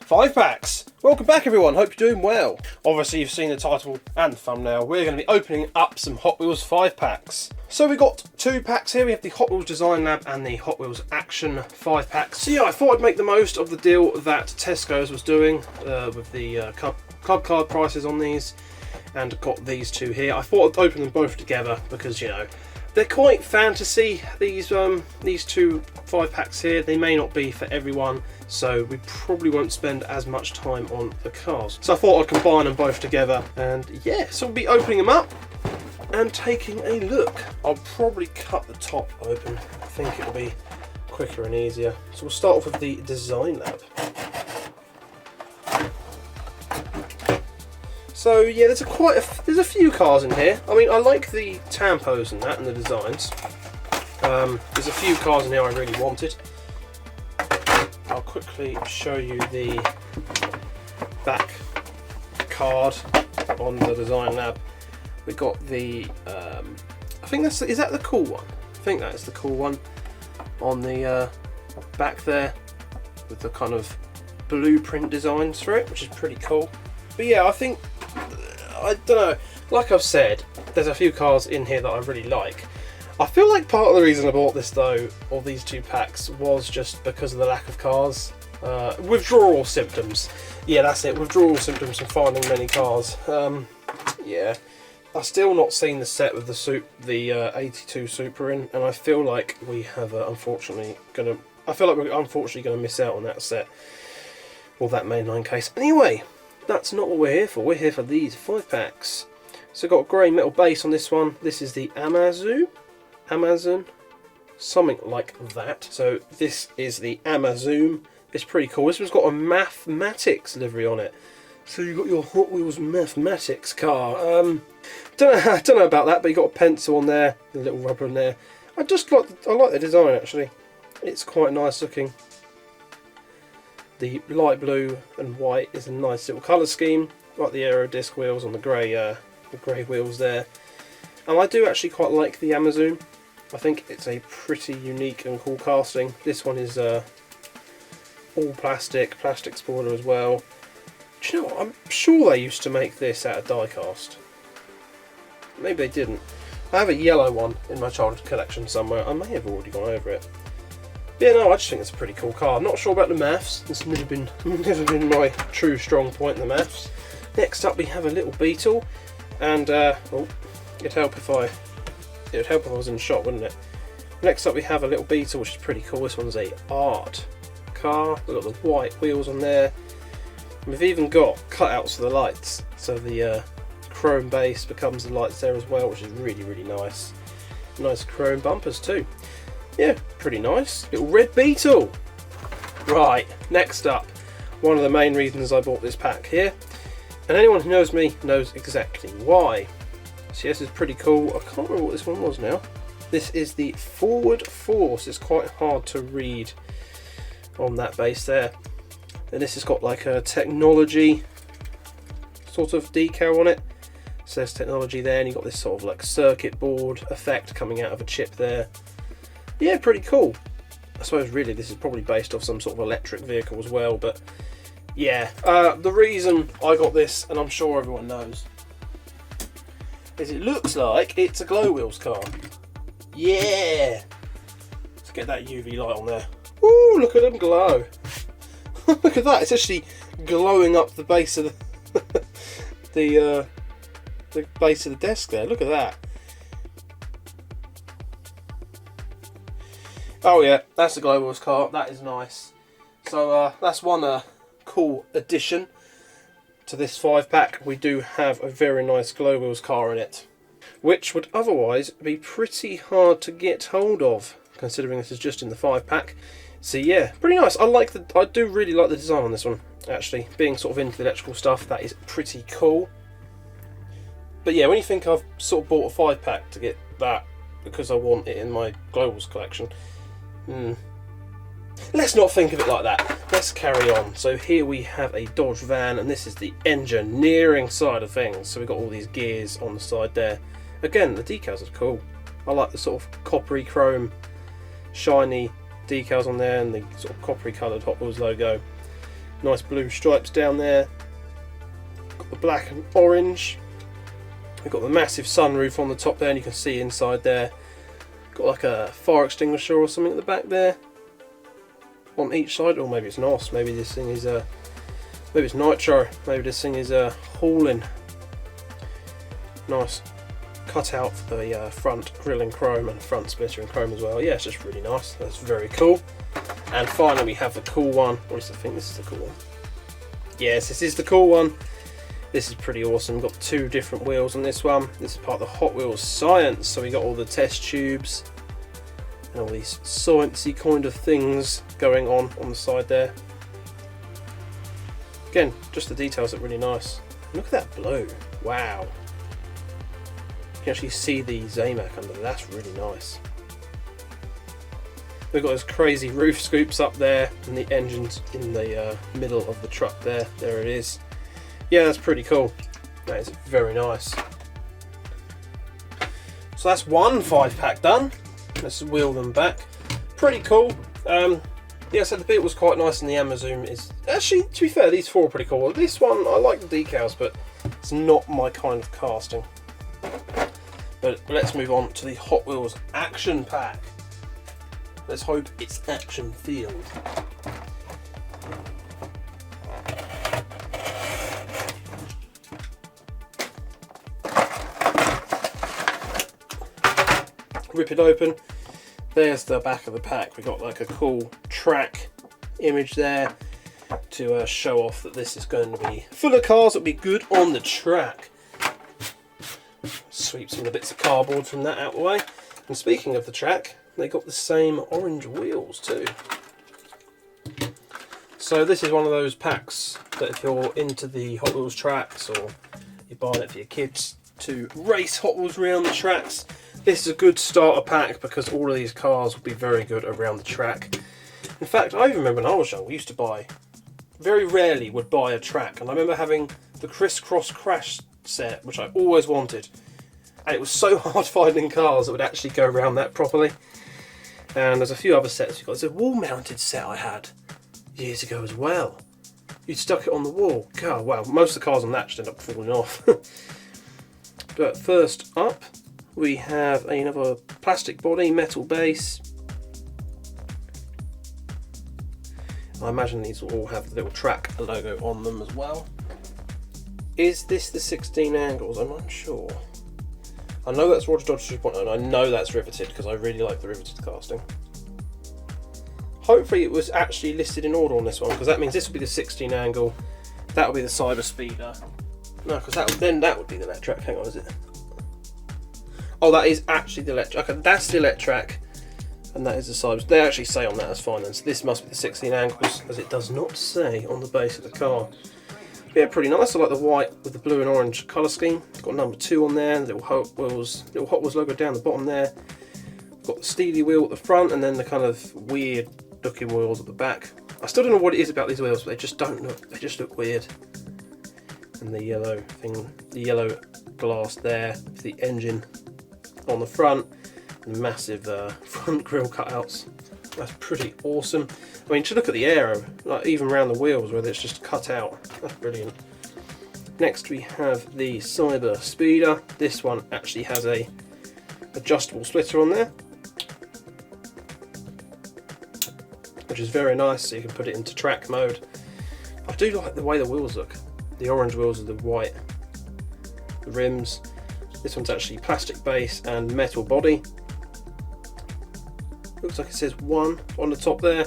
5 packs! Welcome back everyone, hope you're doing well. Obviously you've seen the title and the thumbnail, we're going to be opening up some Hot Wheels 5 packs. So we've got 2 packs here, we have the Hot Wheels Design Lab and the Hot Wheels Action 5 packs. So yeah, I thought I'd make the most of the deal that Tesco's was doing with the club card prices on these, and got these 2 here. I thought I'd open them both together because, you know, they're quite fantasy, these 2 5 packs here. They may not be for everyone, so we probably won't spend as much time on the cars. So I thought I'd combine them both together, and yeah, so we'll be opening them up and taking a look. I'll probably cut the top open. I think it'll be quicker and easier. So we'll start off with the Design Lab. So yeah, there's a few cars in here. I mean, I like the tampos and that and the designs. There's a few cars in here I really wanted. I'll quickly show you the back card on the Design Lab. We got the, I think is that the cool one? I think that is the cool one on the back there, with the kind of blueprint designs for it, which is pretty cool. But yeah, I think, I don't know, like I've said, there's a few cars in here that I really like. I feel like part of the reason I bought this though, or these 2 packs, was just because of the lack of cars. Withdrawal symptoms. Yeah, that's it, withdrawal symptoms from finding many cars. Yeah, I've still not seen the set with the 82 Super in, and I feel like we have unfortunately gonna miss out on that set, or that mainline case. Anyway, that's not what we're here for. We're here for these 5 packs. So we've got a grey metal base on this one. This is the Amazon, something like that. So this is the Amazon. It's pretty cool. This one's got a mathematics livery on it. So you've got your Hot Wheels mathematics car. Don't know about that, but you got a pencil on there, a little rubber in there. I like the design actually. It's quite nice looking. The light blue and white is a nice little colour scheme, like the aero disc wheels on the grey wheels there. And I do actually quite like the Amazon. I think it's a pretty unique and cool casting. This one is all plastic spoiler as well. Do you know what? I'm sure they used to make this out of diecast. Maybe they didn't. I have a yellow one in my childhood collection somewhere. I may have already gone over it. Yeah, no, I just think it's a pretty cool car. I'm not sure about the maths. It's never been my true strong point in the maths. Next up, we have a little Beetle, and it'd help if I was in the shop, wouldn't it? Next up, we have a little Beetle, which is pretty cool. This one's a art car. We've got the white wheels on there. We've even got cutouts for the lights, so the chrome base becomes the lights there as well, which is really, really nice. Nice chrome bumpers too. Yeah, pretty nice. Little red Beetle. Right, next up, one of the main reasons I bought this pack here, and anyone who knows me knows exactly why. So yes, it's pretty cool. I can't remember what this one was now. This is the Forward Force. It's quite hard to read on that base there. And this has got like a technology sort of decal on it. It says technology there, and you've got this sort of like circuit board effect coming out of a chip there. Yeah, pretty cool. I suppose really this is probably based off some sort of electric vehicle as well, but yeah. The reason I got this, and I'm sure everyone knows, is it looks like it's a Glow Wheels car. Yeah! Let's get that UV light on there. Ooh, look at them glow. Look at that, it's actually glowing up the base of the base of the desk there. Look at that. Oh yeah, that's the Glow Wheels car. That is nice. So that's one cool addition to this 5 pack. We do have a very nice Glow Wheels car in it, which would otherwise be pretty hard to get hold of, considering this is just in the 5 pack. So yeah, pretty nice. I do really like the design on this one, actually. Being sort of into the electrical stuff, that is pretty cool. But yeah, when you think I've sort of bought a 5 pack to get that because I want it in my Glow Wheels collection, let's not think of it like that. Let's carry on. So here we have a Dodge van, and this is the engineering side of things. So we've got all these gears on the side there. Again, the decals are cool. I like the sort of coppery chrome, shiny decals on there, and the sort of coppery coloured Hot Wheels logo. Nice blue stripes down there. Got the black and orange. We've got the massive sunroof on the top there, and you can see inside there. Got like a fire extinguisher or something at the back there. On each side, or maybe it's NOS. Maybe this thing is maybe it's nitro. Maybe this thing is hauling. Nice cut out for the front grill in chrome and front splitter in chrome as well. Yeah, it's just really nice. That's very cool. And finally, we have the cool one. Or is I think this is the cool one. Yes, this is the cool one. This is pretty awesome. We've got 2 different wheels on this one. This is part of the Hot Wheels science. So we got all the test tubes and all these sciencey kind of things going on the side there. Again, just the details are really nice. Look at that blue. Wow. You can actually see the Zamac under there. That's really nice. We've got those crazy roof scoops up there, and the engine's in the middle of the truck there. There it is. Yeah, that's pretty cool. That is very nice. So that's one 5-pack done. Let's wheel them back. Pretty cool. Yeah, so the bit was quite nice, and the Amazon is actually, to be fair, these 4 are pretty cool. This one, I like the decals, but it's not my kind of casting. But let's move on to the Hot Wheels Action Pack. Let's hope it's action filled. Rip it open. There's the back of the pack. We got like a cool track image there to show off that this is going to be full of cars that'll be good on the track. Sweep some of the bits of cardboard from that out of the way. And speaking of the track, they got the same orange wheels too. So this is one of those packs that if you're into the Hot Wheels tracks, or you're buying it for your kids to race Hot Wheels around the tracks, this is a good starter pack because all of these cars will be very good around the track. In fact, I even remember when I was young, we used to buy, very rarely would buy a track, and I remember having the Crisscross Crash set, which I always wanted, and it was so hard finding cars that would actually go around that properly. And there's a few other sets. There's a wall-mounted set I had years ago as well. You stuck it on the wall. God, wow, most of the cars on that just end up falling off. But first up, we have another plastic body, metal base. I imagine these will all have the little track logo on them as well. Is this the 16 angles? I'm unsure. I know that's Roger Dodge 2.0, and I know that's riveted because I really like the riveted casting. Hopefully it was actually listed in order on this one, because that means this will be the 16 angle, that will be the Cyber Speeder. No, because that would be the Electrac. Hang on, is it? Oh, that is actually the Electrac. Okay, that's the Electrac, and that is the Cyber. They actually say on that, that's fine then. So this must be the 16 angles, as it does not say on the base of the car. Yeah, pretty nice. I like the white with the blue and orange colour scheme. It's got number 2 on there, little Hot Wheels logo down the bottom there. Got the steely wheel at the front, and then the kind of weird looking wheels at the back. I still don't know what it is about these wheels, but they just look weird. And the yellow thing, the yellow glass there, for the engine on the front, and the massive front grille cutouts. That's pretty awesome. I mean, just look at the aero, like even around the wheels where it's just cut out. That's brilliant. Next we have the Cyber Speeder. This one actually has a adjustable splitter on there, which is very nice, so you can put it into track mode. I do like the way the wheels look. The orange wheels with the white the rims. This one's actually plastic base and metal body. Looks like it says 1 on the top there.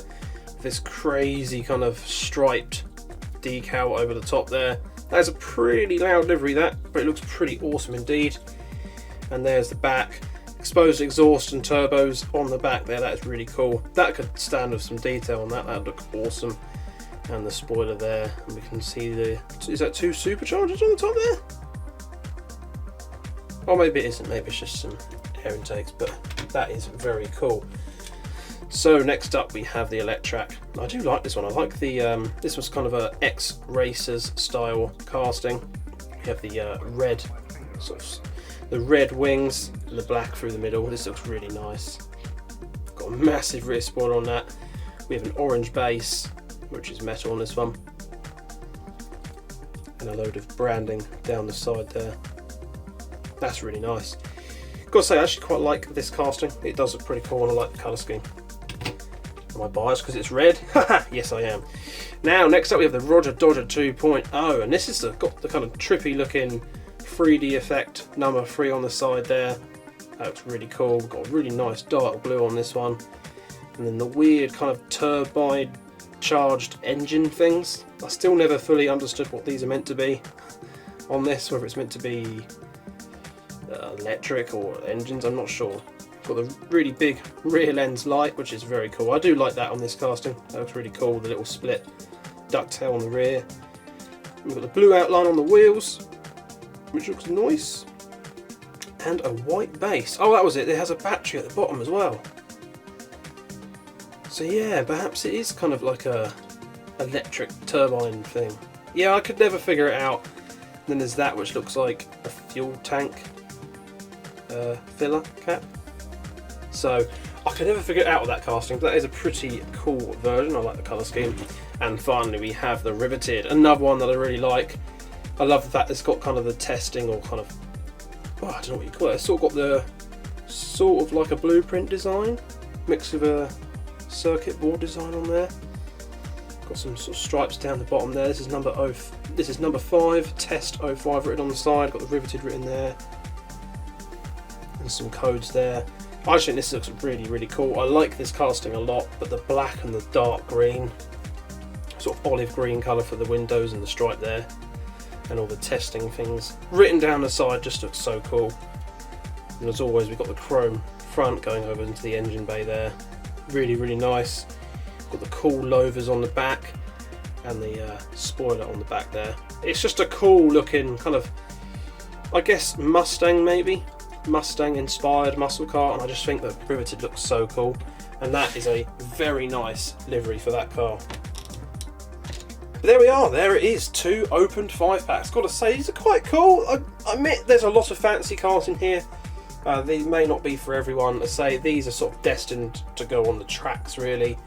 This crazy kind of striped decal over the top there. That is a pretty loud livery, that, but it looks pretty awesome indeed. And there's the back. Exposed exhaust and turbos on the back there. That is really cool. That could stand with some detail on that. That would look awesome. And the spoiler there. And we can see is that 2 superchargers on the top there? Or maybe it isn't. Maybe it's just some air intakes. But that is very cool. So next up we have the Electrac. I do like this one. I like the this was kind of a X-Racers style casting. We have the red sort of the red wings and the black through the middle. This looks really nice. Got a massive rear spoiler on that. We have an orange base, which is metal on this one. and a load of branding down the side there. That's really nice. Gotta say, I actually quite like this casting. It does look pretty cool, and I like the colour scheme. Am I biased because it's red? Haha, yes I am. Now, next up we have the Roger Dodger 2.0, and this is got the kind of trippy looking 3D effect, number 3 on the side there. That looks really cool. Got a really nice dark blue on this one. And then the weird kind of turbine charged engine things. I still never fully understood what these are meant to be on this, whether it's meant to be electric or engines, I'm not sure. Got the really big rear lens light, which is very cool. I do like that on this casting. That looks really cool, the little split ducktail on the rear. We've got the blue outline on the wheels, which looks nice. And a white base. Oh, that was it. It has a battery at the bottom as well. So yeah, perhaps it is kind of like a electric turbine thing. Yeah, I could never figure it out. And then there's that, which looks like a fuel tank filler cap. So I could never figure it out with that casting, but that is a pretty cool version. I like the colour scheme. And finally we have the Riveted, another one that I really like. I love the fact it's got kind of the testing, or kind of, oh, I don't know what you call it. It's sort of got the sort of like a blueprint design mixed with a circuit board design on there. Got some sort of stripes down the bottom there. This is number 5, test 05 written on the side. Got the Riveted written there, and some codes there. I just think this looks really, really cool. I like this casting a lot, but the black and the dark green, sort of olive green colour for the windows and the stripe there, and all the testing things written down the side just looks so cool. And as always, we've got the chrome front going over into the engine bay there. Really, really nice. Got the cool louvers on the back and the spoiler on the back there. It's just a cool looking kind of, I guess, Mustang maybe. Mustang inspired muscle car, and I just think that Riveted looks so cool, and that is a very nice livery for that car. But there we are, there it is, 2 opened 5-packs. Gotta say, these are quite cool. I admit there's a lot of fancy cars in here. These may not be for everyone. I say these are sort of destined to go on the tracks really.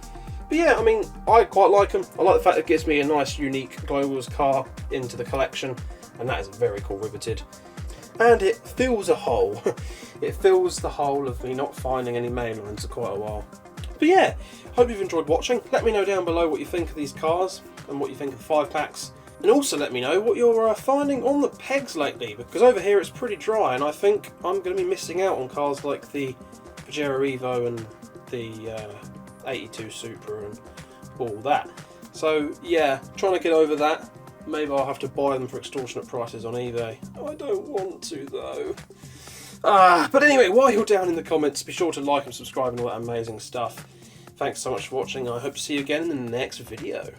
But yeah, I mean, I quite like them. I like the fact it gives me a nice unique Globals car into the collection, and that is very cool Riveted. And it fills a hole. It fills the hole of me not finding any mainlines for quite a while. But yeah, hope you've enjoyed watching. Let me know down below what you think of these cars and what you think of the 5-packs. And also let me know what you're finding on the pegs lately, because over here it's pretty dry, and I think I'm going to be missing out on cars like the Pajero Evo and the 82 Supra and all that. So yeah, trying to get over that. Maybe I'll have to buy them for extortionate prices on eBay. I don't want to though. But anyway, while you're down in the comments, be sure to like and subscribe and all that amazing stuff. Thanks so much for watching. I hope to see you again in the next video.